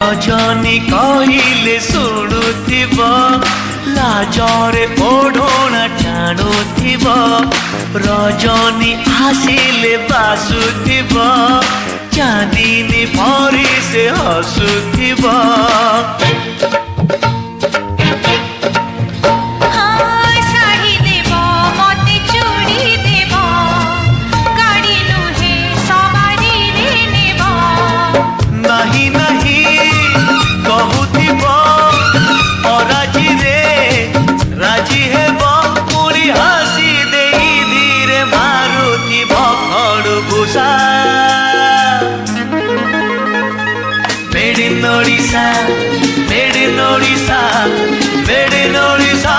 रजनी कहले शुणुथिब लाजरे ओढ़ना टाणुथिब रजनी आसिले बासुथिब चांदनी परी से हसुथिब Made in Odisha, made in Odisha, made in Odisha.